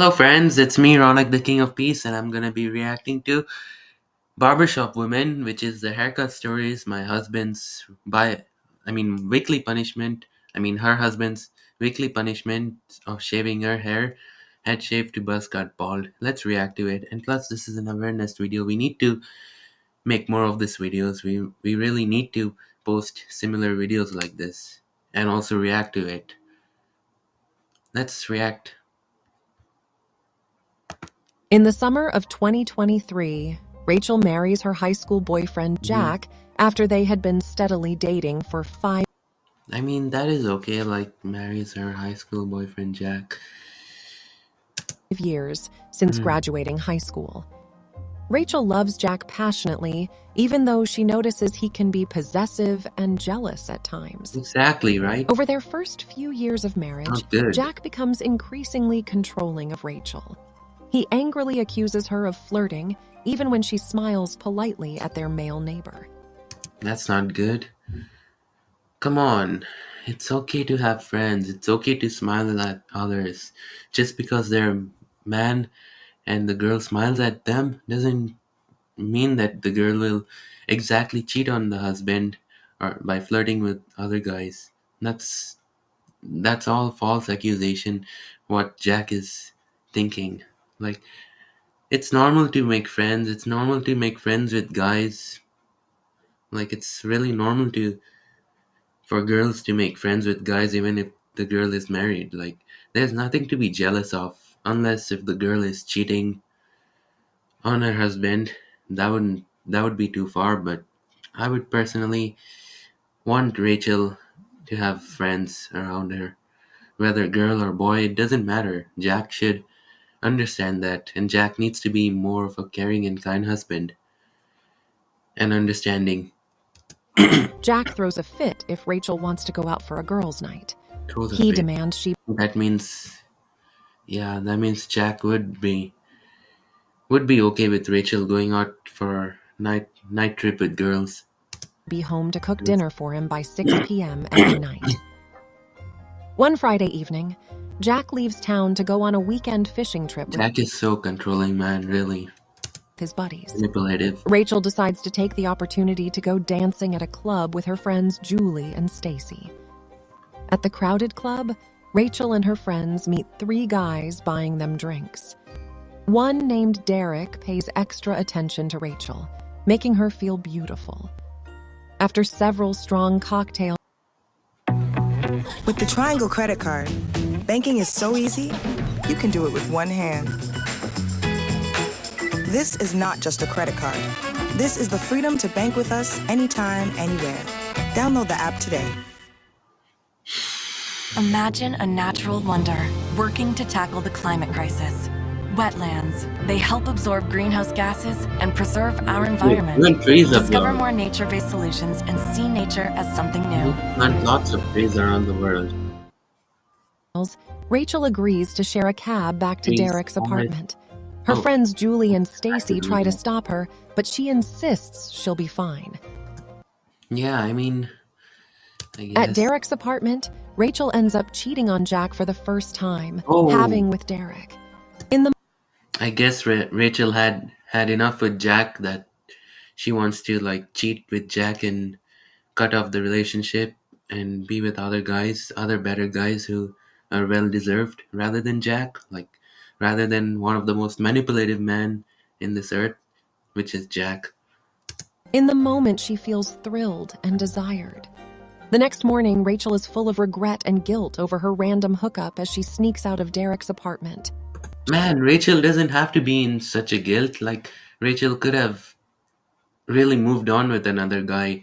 Hello, friends. It's me, Ronak, the King of Peace, and I'm gonna be reacting to Barbershop Women, which is the haircut stories my husband's weekly punishment. Her husband's weekly punishment of shaving her hair, head shave to buzz cut bald. Let's react to it. And plus, this is an awareness video. We need to make more of these videos. We really need to post similar videos like this and also react to it. Let's react. In the summer of 2023, Rachel marries her high school boyfriend Jack after they had been steadily dating for 5 That is okay, like marries her high school boyfriend Jack. years since graduating high school. Rachel loves Jack passionately, even though she notices he can be possessive and jealous at times. Exactly, right? Over their first few years of marriage, Not good. Jack becomes increasingly controlling of Rachel. He angrily accuses her of flirting, even when she smiles politely at their male neighbor. That's not good. Come on. It's okay to have friends. It's okay to smile at others. Just because they're a man and the girl smiles at them doesn't mean that the girl will exactly cheat on the husband or by flirting with other guys. That's all false accusation what Jack is thinking. Like, it's normal to make friends. It's normal to make friends with guys. Like, it's really normal to for girls to make friends with guys even if the girl is married. Like, there's nothing to be jealous of unless if the girl is cheating on her husband. That would be too far, but I would personally want Rachel to have friends around her. Whether girl or boy, it doesn't matter. Jack should understand that, and Jack needs to be more of a caring and kind husband and understanding. Jack throws a fit if Rachel wants to go out for a girls' night. Throws a He fit. demands she That means Jack would be okay with Rachel going out for night trip with girls. be home to cook dinner for him by 6 p.m. every night. One Friday evening, Jack leaves town to go on a weekend fishing trip with Jack is so controlling, man, really his buddies. manipulative. Rachel decides to take the opportunity to go dancing at a club with her friends Julie and Stacy. At the crowded club, Rachel and her friends meet 3 guys buying them drinks. One named Derek pays extra attention to Rachel, making her feel beautiful. After several strong cocktails, With the Triangle credit card, banking is so easy, you can do it with one hand. This is not just a credit card. This is the freedom to bank with us anytime, anywhere. Download the app today. Imagine a natural wonder working to tackle the climate crisis. Wetlands. They help absorb greenhouse gases and preserve our environment. Plant trees up Discover now. more nature-based solutions and see nature as something new. Plant lots of trees around the world. Rachel agrees to share a cab back to Trees, Derek's alright. apartment. Her Oh. friends Julie and Stacy That's try to illegal. stop her, but she insists she'll be fine. Yeah, I guess. At Derek's apartment, Rachel ends up cheating on Jack for the first time, Oh. having with Derek. In the I guess Rachel had enough with Jack that she wants to like cheat with Jack and cut off the relationship and be with other guys, other better guys who are well deserved rather than Jack, like rather than one of the most manipulative men in this earth, which is Jack. In the moment, she feels thrilled and desired. The next morning, Rachel is full of regret and guilt over her random hookup as she sneaks out of Derek's apartment. Man, Rachel doesn't have to be in such a guilt. Like, Rachel could have really moved on with another guy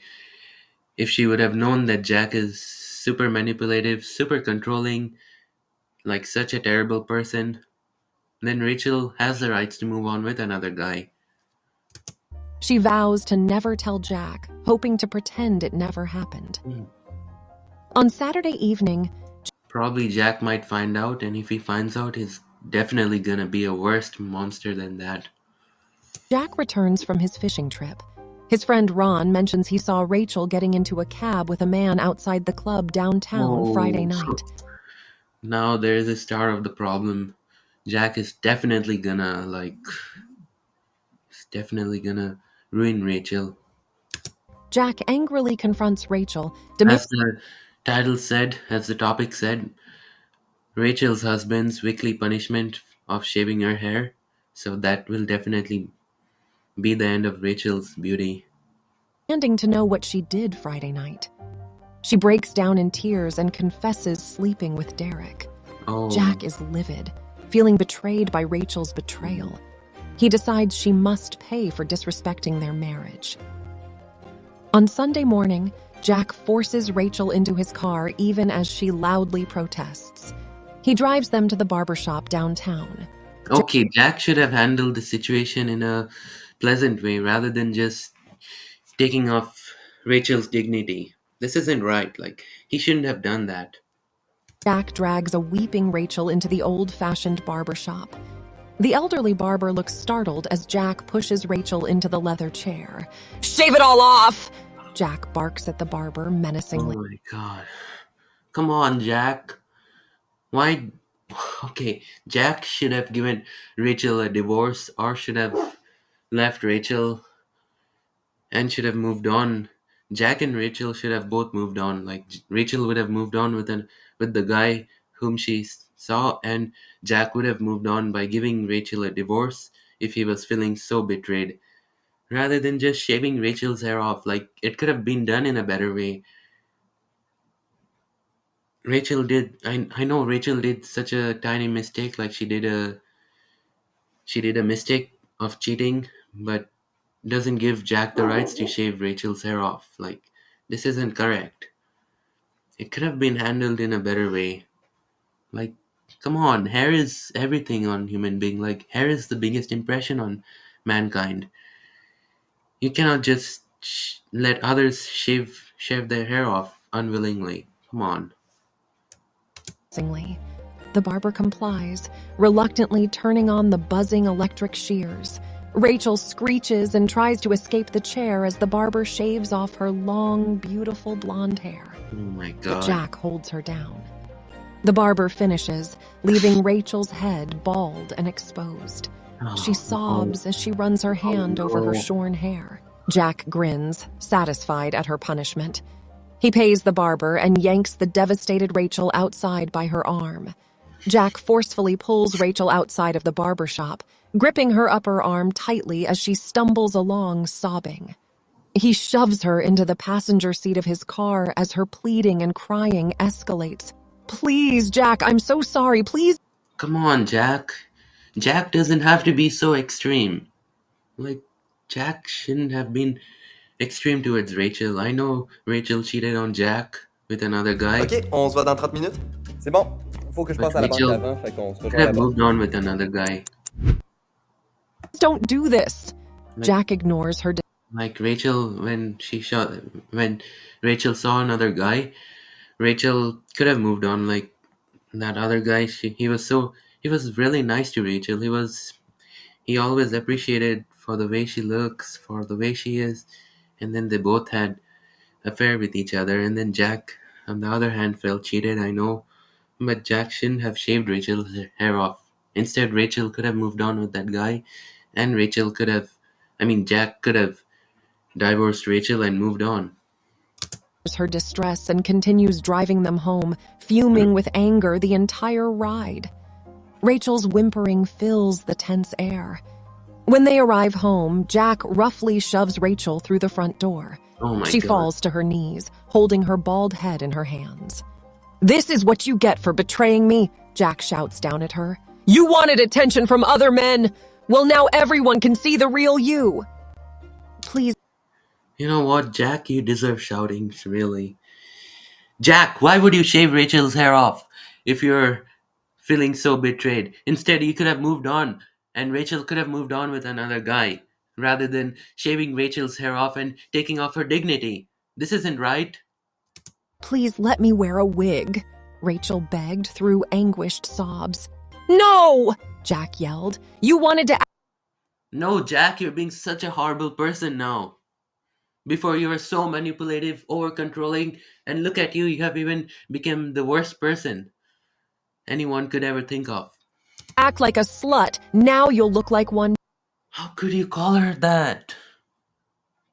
if she would have known that Jack is super manipulative, super controlling, like such a terrible person. Then Rachel has the rights to move on with another guy. She vows to never tell Jack, hoping to pretend it never happened. On Saturday evening, Probably Jack might find out, and if he finds out, he's definitely gonna be a worse monster than that. Jack returns from his fishing trip. His friend Ron mentions he saw Rachel getting into a cab with a man outside the club downtown Oh. Friday night. Now there's a star of the problem. Jack is definitely gonna like, is definitely gonna ruin Rachel. Jack angrily confronts Rachel, demanding As the as the topic said, Rachel's husband's weekly punishment of shaving her hair. So that will definitely be the end of Rachel's beauty. to know what she did Friday night. She breaks down in tears and confesses sleeping with Derek. Oh, Jack is livid, feeling betrayed by Rachel's betrayal. He decides she must pay for disrespecting their marriage. On Sunday morning, Jack forces Rachel into his car even as she loudly protests. He drives them to the barber shop downtown. okay. Jack should have handled the situation in a pleasant way rather than just taking off Rachel's dignity. This isn't right. Like, he shouldn't have done that. Jack drags a weeping Rachel into the old-fashioned barber shop. The elderly barber looks startled as Jack pushes Rachel into the leather chair. "Shave it all off!" Jack barks at the barber Oh menacingly. my god. Come on, Jack. Why? Okay, Jack should have given Rachel a divorce or should have left Rachel and should have moved on. Jack and Rachel should have both moved on. Like, Rachel would have moved on with the guy whom she saw, and Jack would have moved on by giving Rachel a divorce if he was feeling so betrayed, rather than just shaving Rachel's hair off. Like, it could have been done in a better way. Rachel did. I know Rachel did such a tiny mistake. Like, she did a mistake of cheating, but doesn't give Jack the rights to shave Rachel's hair off. Like, this isn't correct. It could have been handled in a better way. Like, come on, hair is everything on human being. Like, hair is the biggest impression on mankind. You cannot just let others shave their hair off unwillingly. Come on. The barber complies, reluctantly turning on the buzzing electric shears. Rachel screeches and tries to escape the chair as the barber shaves off her long, beautiful blonde hair. Oh my But god. Jack holds her down. The barber finishes, leaving Rachel's head bald and exposed. She Oh no. sobs as she runs her Oh hand over her no. shorn hair. Jack grins, satisfied at her punishment. He pays the barber and yanks the devastated Rachel outside by her arm. Jack forcefully pulls Rachel outside of the barber shop, gripping her upper arm tightly as she stumbles along, sobbing. He shoves her into the passenger seat of his car as her pleading and crying escalates. "Please, Jack, I'm so sorry, please." Come on, Jack. Jack doesn't have to be so extreme. Like, Jack shouldn't have been extreme towards Rachel. I know Rachel cheated on Jack with another guy, OK, on se voit dans 30 minutes? C'est bon. Faut que je but passe à la banque Rachel avant, fait qu'on se could rejoint have là-bas. moved on with another guy. Don't do this. Like, Jack ignores her. like Rachel, when Rachel saw another guy, Rachel could have moved on. Like, that other guy, he was really nice to Rachel. He always appreciated for the way she looks, for the way she is, and then they both had affair with each other. And then Jack, on the other hand, felt cheated. I know, but Jack shouldn't have shaved Rachel's hair off. Instead, Rachel could have moved on with that guy, and Jack could have divorced Rachel and moved on. Her distress and continues driving them home, fuming with anger the entire ride. Rachel's whimpering fills the tense air. When they arrive home, Jack roughly shoves Rachel through the front door. Oh my She god. falls to her knees, holding her bald head in her hands. "This is what you get for betraying me," Jack shouts down at her. "You wanted attention from other men. Well, now everyone can see the real you. Please." You know what, Jack? You deserve shoutings, really. Jack, why would you shave Rachel's hair off if you're feeling so betrayed? Instead, you could have moved on, and Rachel could have moved on with another guy, rather than shaving Rachel's hair off and taking off her dignity. This isn't right. "Please let me wear a wig," Rachel begged through anguished sobs. "No!" Jack yelled. "You wanted to..." No, Jack, you're being such a horrible person now. Before you were so manipulative, over controlling, and look at you, you have even become the worst person anyone could ever think of. act like a slut, now you'll look like one How could you call her that?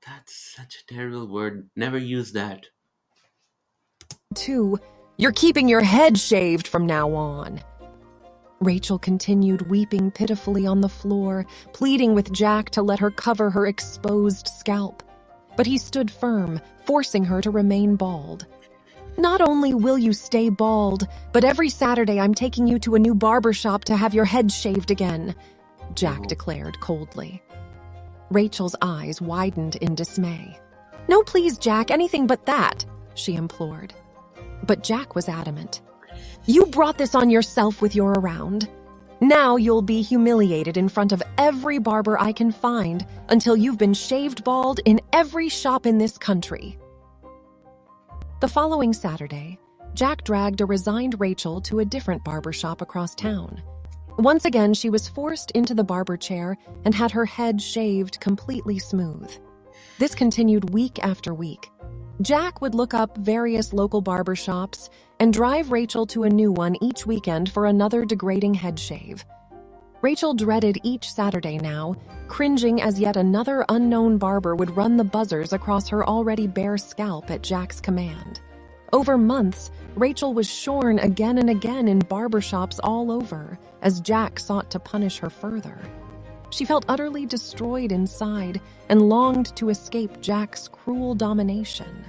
That's such a terrible word. Never use that. too. You're keeping your head shaved from now on. Rachel continued weeping pitifully on the floor, pleading with Jack to let her cover her exposed scalp. But he stood firm, forcing her to remain bald. Not only will you stay bald, but every Saturday I'm taking you to a new barber shop to have your head shaved again, Jack Oh. declared coldly. Rachel's eyes widened in dismay. No, please, Jack, anything but that, she implored. But Jack was adamant. You brought this on yourself with your around. Now you'll be humiliated in front of every barber I can find until you've been shaved bald in every shop in this country. The following Saturday, Jack dragged a resigned Rachel to a different barber shop across town. Once again, she was forced into the barber chair and had her head shaved completely smooth. This continued week after week. Jack would look up various local barber shops and drive Rachel to a new one each weekend for another degrading head shave. Rachel dreaded each Saturday now, cringing as yet another unknown barber would run the buzzers across her already bare scalp at Jack's command. Over months, Rachel was shorn again and again in barber shops all over as Jack sought to punish her further. She felt utterly destroyed inside and longed to escape Jack's cruel domination.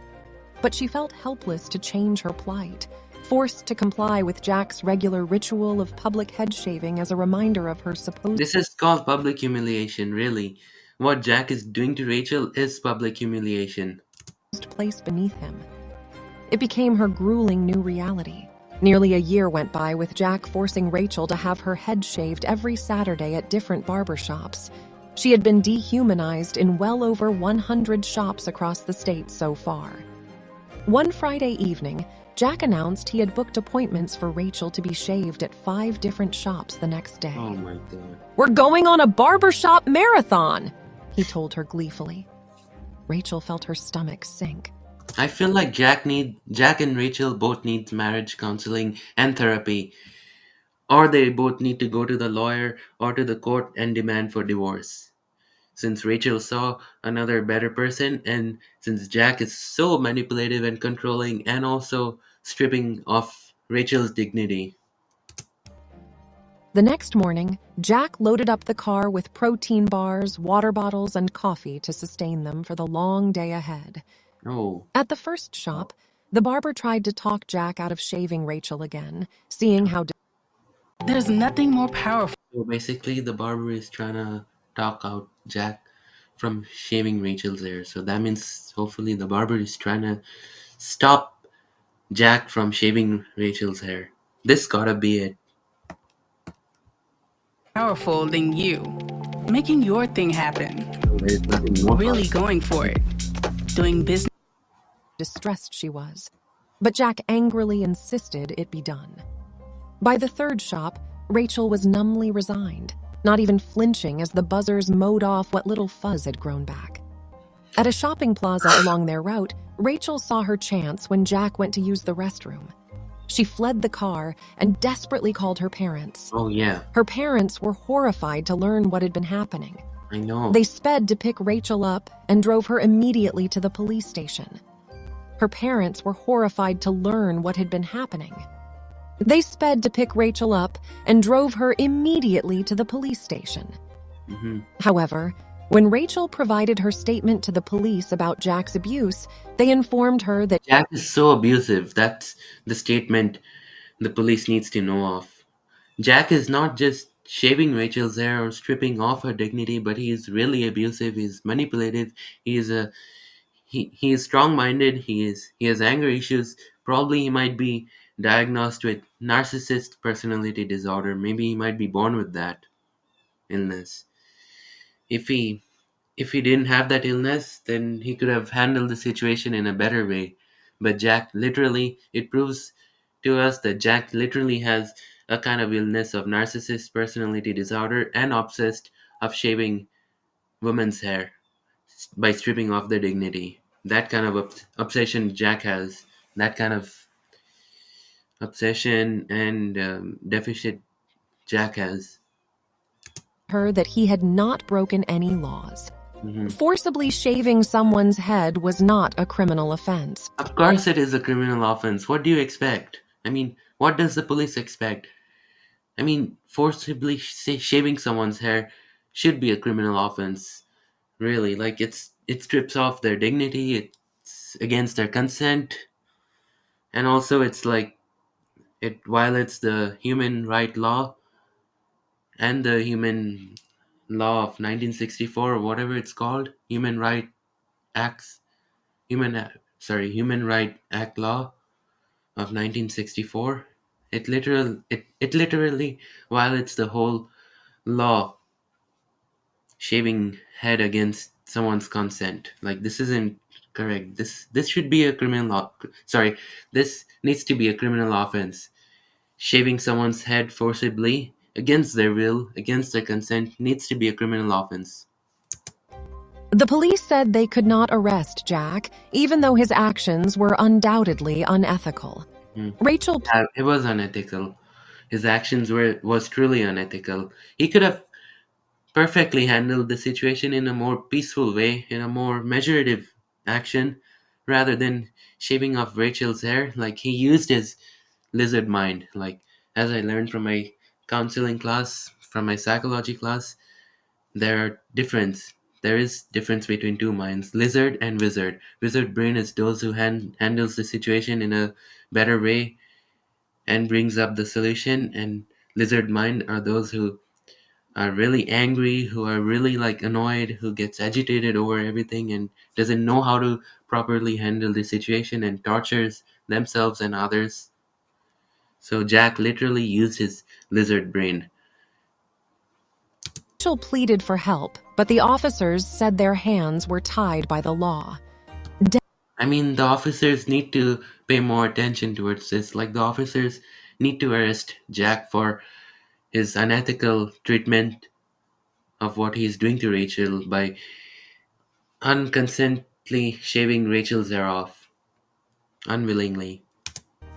But she felt helpless to change her plight, forced to comply with Jack's regular ritual of public head shaving as a reminder of her supposed This is called public humiliation, really. What Jack is doing to Rachel is public humiliation. place beneath him. It became her grueling new reality. Nearly a year went by with Jack forcing Rachel to have her head shaved every Saturday at different barber shops. She had been dehumanized in well over 100 shops across the state so far. One Friday evening, Jack announced he had booked appointments for Rachel to be shaved at 5 different shops the next day. Oh my god. We're going on a barbershop marathon, he told her gleefully. Rachel felt her stomach sink. I feel like Jack and Rachel both need marriage counseling and therapy. Or they both need to go to the lawyer or to the court and demand for divorce. Since Rachel saw another better person, and since Jack is so manipulative and controlling and also stripping off Rachel's dignity. The next morning, Jack loaded up the car with protein bars, water bottles, and coffee to sustain them for the long day ahead. Oh. At the first shop, the barber tried to talk Jack out of shaving Rachel again, seeing how There's nothing more powerful. So basically, the barber is trying to talk out Jack from shaving Rachel's hair. So that means hopefully the barber is trying to stop Jack from shaving Rachel's hair. This gotta be it. Powerful than you. Making your thing happen. There's nothing more. Really going for it. Doing business. distressed she was. But Jack angrily insisted it be done. By the third shop, Rachel was numbly resigned, not even flinching as the buzzers mowed off what little fuzz had grown back. At a shopping plaza along their route, Rachel saw her chance when Jack went to use the restroom. She fled the car and desperately called her parents. Oh yeah, Her parents were horrified to learn what had been happening. I know. They sped to pick Rachel up and drove her immediately to the police station. Her parents were horrified to learn what had been happening. They sped to pick Rachel up and drove her immediately to the police station. However, when Rachel provided her statement to the police about Jack's abuse, they informed her that Jack is so abusive. That's the statement the police needs to know of. Jack is not just shaving Rachel's hair or stripping off her dignity, but he is really abusive. He's manipulative. He is strong-minded. He has anger issues. Probably he might be diagnosed with narcissist personality disorder. Maybe he might be born with that illness. If he didn't have that illness, then he could have handled the situation in a better way. But Jack literally, it proves to us that Jack literally has a kind of illness of narcissist personality disorder and obsessed of shaving women's hair by stripping off their dignity. That kind of obsession Jack has, that kind of obsession and deficit Jack has. Her that he had not broken any laws. Hmm. Forcibly shaving someone's head was not a criminal offense. Of course, it is a criminal offense. What do you expect? I mean, what does the police expect? I mean, forcibly shaving someone's hair should be a criminal offense. Really, like it strips off their dignity. It's against their consent, and also it's like it violates the human right law and the human law of 1964 or whatever it's called, human right acts, human right act law of 1964. It literally violates the whole law, shaving head against someone's consent. Like, this isn't correct. This should be a criminal law. Sorry, this needs to be a criminal offense. Shaving someone's head forcibly against their will, against their consent, needs to be a criminal offense. The police said they could not arrest Jack, even though his actions were undoubtedly unethical. Hmm. Rachel It was unethical. His actions was truly unethical. He could have perfectly handled the situation in a more peaceful way, in a more measurative action, rather than shaving off Rachel's hair. Like, he used his lizard mind. Like, as I learned from my counseling class, from my psychology class, there are difference. There is difference between two minds, lizard and wizard. Wizard brain is those who handles the situation in a better way and brings up the solution, and lizard mind are those who are really angry, who are really like annoyed, who gets agitated over everything and doesn't know how to properly handle the situation and tortures themselves and others. So Jack literally used his lizard brain. pleaded for help, but the officers said their hands were tied by the law. I mean, the officers need to pay more attention towards this. Like, the officers need to arrest Jack for his unethical treatment of what he's doing to Rachel by unconsently shaving Rachel's hair off unwillingly.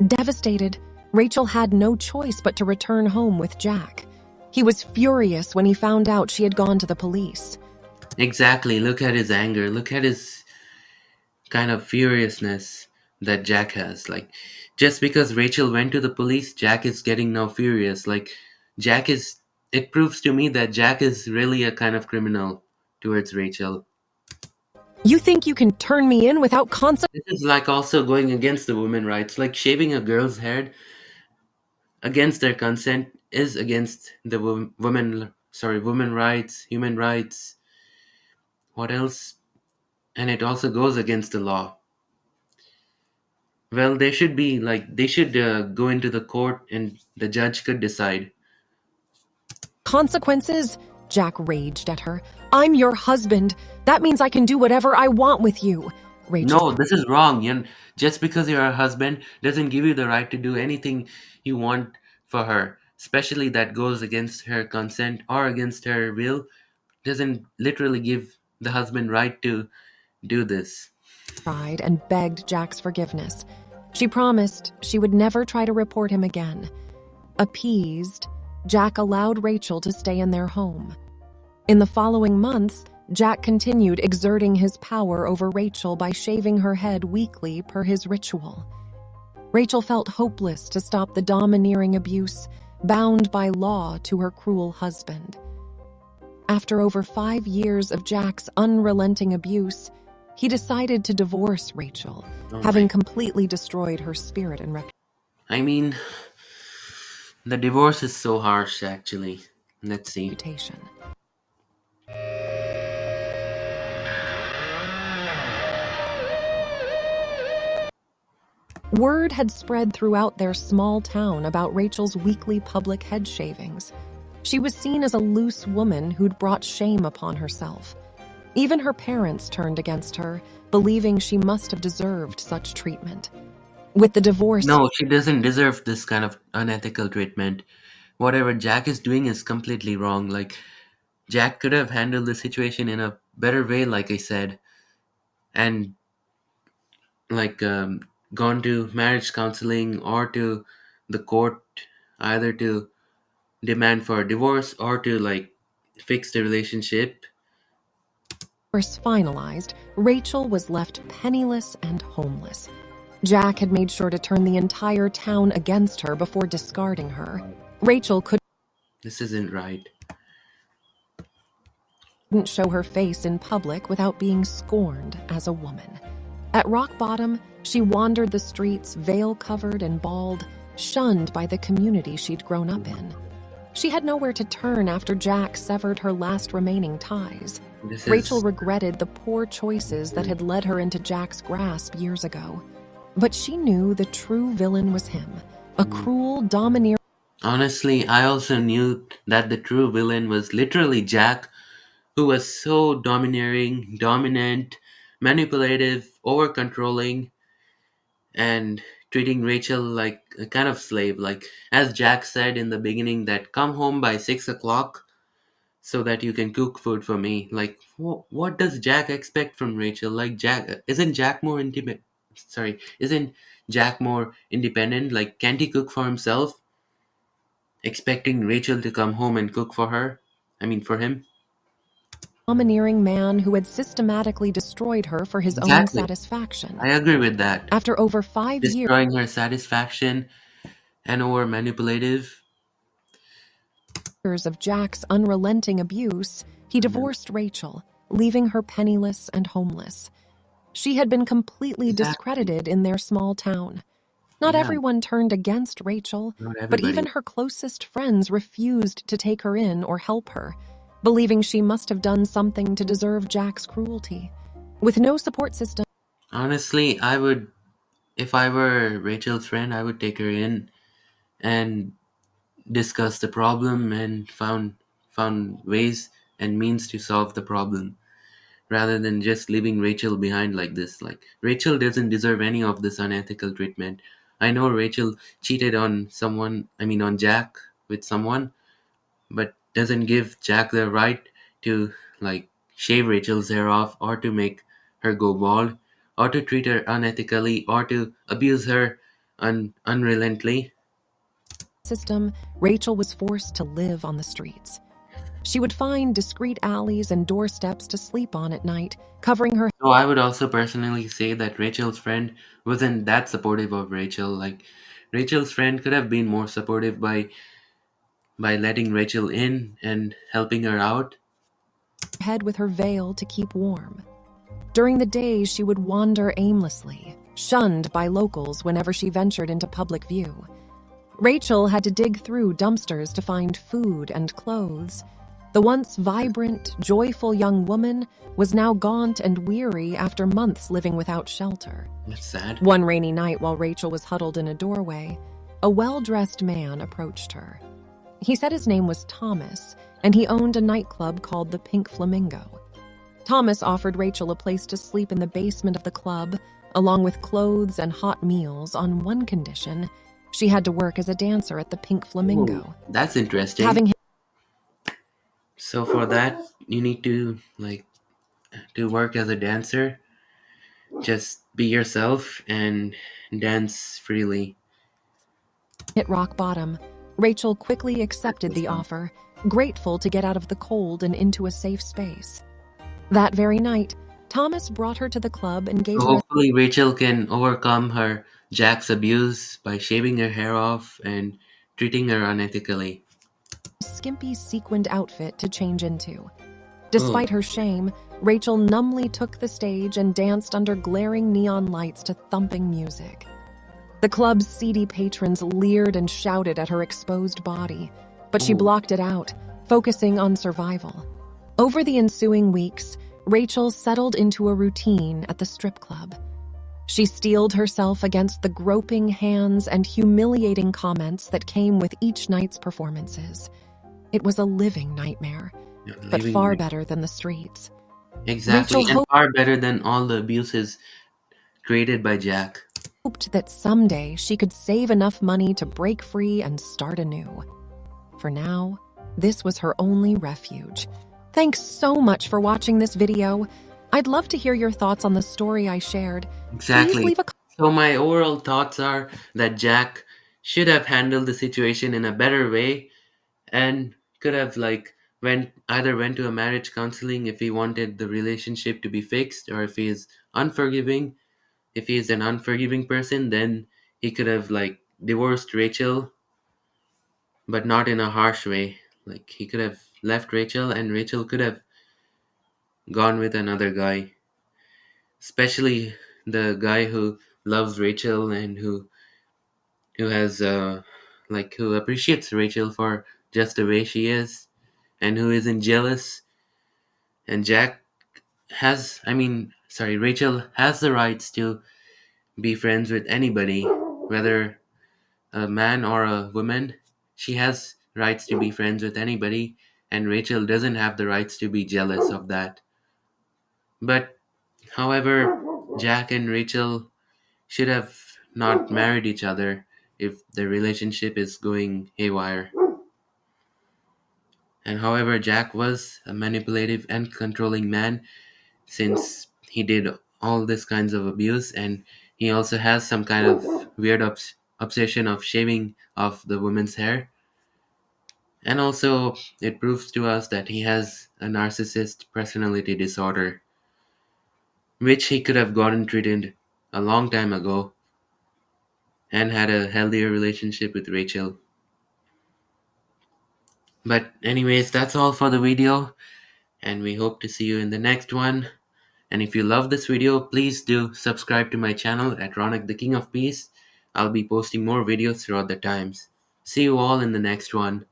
Devastated, Rachel had no choice but to return home with Jack. He was furious when he found out she had gone to the police. Exactly. Look at his anger. Look at his kind of furiousness that Jack has. Like, just because Rachel went to the police, Jack is getting now furious. Like, Jack is. It proves to me that Jack is really a kind of criminal towards Rachel. You think you can turn me in without consequences? This is like also going against the women rights. Like, shaving a girl's head against their consent is against the women rights, human rights. What else? And it also goes against the law. Well, they should be like they should go into the court and the judge could decide. Consequences? Jack raged at her. I'm your husband. That means I can do whatever I want with you. Rachel. No, this is wrong. Just because you're her husband doesn't give you the right to do anything you want for her, especially that goes against her consent or against her will. Doesn't literally give the husband right to do this. Cried and begged Jack's forgiveness. She promised she would never try to report him again. Appeased, Jack allowed Rachel to stay in their home. In the following months, Jack continued exerting his power over Rachel by shaving her head weekly per his ritual. Rachel felt hopeless to stop the domineering abuse, bound by law to her cruel husband. After over 5 years of Jack's unrelenting abuse, he decided to divorce Rachel, having completely destroyed her spirit and I mean, the divorce is so harsh, actually. Let's see. reputation. Word had spread throughout their small town about Rachel's weekly public head shavings. She was seen as a loose woman who'd brought shame upon herself. Even her parents turned against her, believing she must have deserved such treatment. With the divorce, No, she doesn't deserve this kind of unethical treatment. Whatever Jack is doing is completely wrong. Like, Jack could have handled the situation in a better way, like I said, and like gone to marriage counseling or to the court, either to demand for a divorce or to like fix the relationship. Divorce finalized, Rachel was left penniless and homeless. Jack had made sure to turn the entire town against her before discarding her. Rachel This isn't right. couldn't show her face in public without being scorned as a woman. At rock bottom, she wandered the streets, veil-covered and bald, shunned by the community she'd grown up in. She had nowhere to turn after Jack severed her last remaining ties. This Rachel is regretted the poor choices that had led her into Jack's grasp years ago. But she knew the true villain was him, a cruel, domineering honestly, I also knew that the true villain was literally Jack, who was so domineering, dominant, manipulative, over controlling, and treating Rachel like a kind of slave. Like, as Jack said in the beginning, that come home by 6 o'clock so that you can cook food for me. Like, what does Jack expect from Rachel? Like, isn't Jack more intimate? Sorry, isn't Jack more independent? Like, can't he cook for himself? Expecting Rachel to come home and cook for her? I mean, for him? man who had systematically destroyed her for his own Exactly. satisfaction. I agree with that. After over 5 years Destroying her satisfaction and over manipulative. of Jack's unrelenting abuse, he divorced Rachel, leaving her penniless and homeless. She had been completely Exactly. discredited in their small town. Not Yeah, everyone turned against Rachel, not but everybody. even her closest friends refused to take her in or help her, believing she must have done something to deserve Jack's cruelty. With no support system, Honestly, if I were Rachel's friend, I would take her in and discuss the problem and found ways and means to solve the problem rather than just leaving Rachel behind like this. Like, Rachel doesn't deserve any of this unethical treatment. I know Rachel cheated on someone, I mean on Jack with someone, but doesn't give Jack the right to like shave Rachel's hair off or to make her go bald or to treat her unethically or to abuse her unrelentingly. Rachel was forced to live on the streets. She would find discreet alleys and doorsteps to sleep on at night, covering her So I would also personally say that Rachel's friend wasn't that supportive of Rachel. Like, Rachel's friend could have been more supportive by letting Rachel in and helping her out. head with her veil to keep warm. During the day, she would wander aimlessly, shunned by locals whenever she ventured into public view. Rachel had to dig through dumpsters to find food and clothes. The once vibrant, joyful young woman was now gaunt and weary after months living without shelter. That's sad. One rainy night, while Rachel was huddled in a doorway, a well-dressed man approached her. He said his name was Thomas, and he owned a nightclub called the Pink Flamingo. Thomas offered Rachel a place to sleep in the basement of the club, along with clothes and hot meals, on one condition: she had to work as a dancer at the Pink Flamingo. Ooh, that's interesting. Having So for that, you need to to work as a dancer. Just be yourself and dance freely. hit rock bottom, Rachel quickly accepted the offer, grateful to get out of the cold and into a safe space. That very night, Thomas brought her to the club and gave So her hopefully Rachel can overcome her Jack's abuse by shaving her hair off and treating her unethically. a skimpy sequined outfit to change into. Despite her shame, Rachel numbly took the stage and danced under glaring neon lights to thumping music. The club's seedy patrons leered and shouted at her exposed body, but she blocked it out, focusing on survival. Over the ensuing weeks, Rachel settled into a routine at the strip club. She steeled herself against the groping hands and humiliating comments that came with each night's performances. It was a living nightmare, but Living far room. better than the streets. Exactly, Rachel and hoped far better than all the abuses created by Jack. that someday she could save enough money to break free and start anew. For now, this was her only refuge. Thanks so much for watching this video. I'd love to hear your thoughts on the story I shared. Please Exactly. leave a So my overall thoughts are that Jack should have handled the situation in a better way and could have like went to a marriage counseling if he wanted the relationship to be fixed, or if he is unforgiving. If he is an unforgiving person, then he could have like divorced Rachel, but not in a harsh way. Like he could have left Rachel, and Rachel could have gone with another guy, especially the guy who loves Rachel and who has who appreciates Rachel for just the way she is, and who isn't jealous. And Jack has, I mean, sorry, Rachel has the rights to be friends with anybody, whether a man or a woman. She has rights to be friends with anybody, and Rachel doesn't have the rights to be jealous of that. But, however, Jack and Rachel should have not married each other if the relationship is going haywire. And however, Jack was a manipulative and controlling man since he did all this kinds of abuse, and he also has some kind of weird obsession of shaving off the woman's hair. And also, it proves to us that he has a narcissist personality disorder, which he could have gotten treated a long time ago and had a healthier relationship with Rachel. But, anyways, that's all for the video, and we hope to see you in the next one. And if you love this video, please do subscribe to my channel at Ronak the King of Peace. I'll be posting more videos throughout the times. See you all in the next one.